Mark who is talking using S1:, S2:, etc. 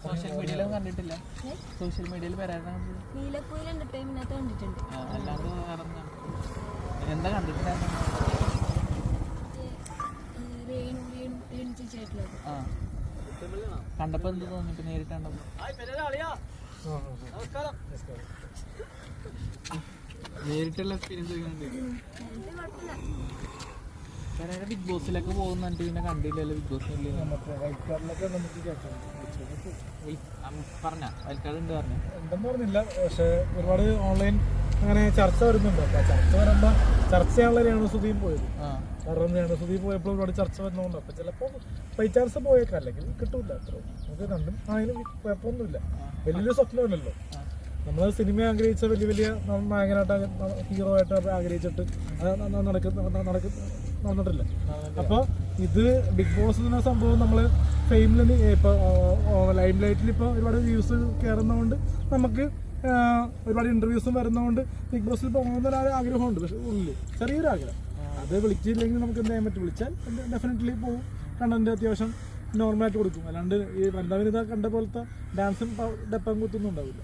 S1: Social മീഡിയയിലും കണ്ടിട്ടില്ല. Social മീഡിയയിൽ
S2: നീലക്കുയിൽ എന്റർടൈൻമെന്റ് കണ്ടിട്ടുണ്ട്.
S1: അല്ലാതെ എന്താ കണ്ടിട്ടുണ്ടായിരുന്നു? കണ്ടപ്പോ എന്ത് തോന്നിട്ട് നേരിട്ട് കണ്ടപ്പോ? നേരിട്ടുള്ള എക്സ്പീരിയൻസ് ബിഗ് ബോസിലൊക്കെ പോകുന്നുണ്ട്, പിന്നെ കണ്ടില്ലല്ലോ ബിഗ് ബോസിൽ. പറഞ്ഞ വയൽക്കാട് ഉണ്ട്
S3: ഉണ്ടെന്ന് പറഞ്ഞില്ല, പക്ഷെ ഒരുപാട് ഓൺലൈൻ അങ്ങനെ ചർച്ച വരുന്നുണ്ട്. അപ്പൊ ചർച്ച വരുമ്പോ ചർച്ച ചെയ്യാനുള്ള രേണുസുതിയും പോയത്. കാരണം രേണുസുതി പോയപ്പോൾ ഒരുപാട് ചർച്ച വരുന്നതുകൊണ്ട് അപ്പൊ ചിലപ്പോ ബൈ ചാൻസ് പോയേക്കാം, അല്ലെങ്കിൽ കിട്ടൂല. അത്ര നമുക്ക് രണ്ടും അതിന് കുഴപ്പമൊന്നുമില്ല. വലിയൊരു സ്വപ്നമില്ലല്ലോ. നമ്മൾ സിനിമ ആഗ്രഹിച്ച വലിയ വലിയ നായകനായിട്ട് ഹീറോ ആയിട്ട് ആഗ്രഹിച്ചിട്ട് നടന്നിട്ടില്ല. അപ്പോൾ ഇത് ബിഗ് ബോസ് എന്ന സംഭവം നമ്മൾ ഫെയിമിൽ ഇപ്പോൾ ലൈം ലൈറ്റിൽ ഇപ്പോൾ ഒരുപാട് വ്യൂസ് കയറുന്നതുകൊണ്ട് നമുക്ക് ഒരുപാട് ഇൻ്റർവ്യൂസും വരുന്നതുകൊണ്ട് ബിഗ് ബോസിൽ പോകുന്നൊരു ആഗ്രഹമുണ്ട്. പക്ഷെ ഉള്ളിൽ ചെറിയൊരു ആഗ്രഹം. അത് വിളിച്ചില്ലെങ്കിൽ നമുക്ക് എന്ത് ചെയ്യാൻ പറ്റും? വിളിച്ചാൽ ഡെഫിനറ്റ്ലി പോകും. കണ്ടന്റ് അത്യാവശ്യം നോർമലായിട്ട് കൊടുക്കും. അല്ലാണ്ട് ഈ വനിതാവിനിത കണ്ട പോലത്തെ ഡാൻസും ഡപ്പം കുത്തൊന്നും ഉണ്ടാവില്ല.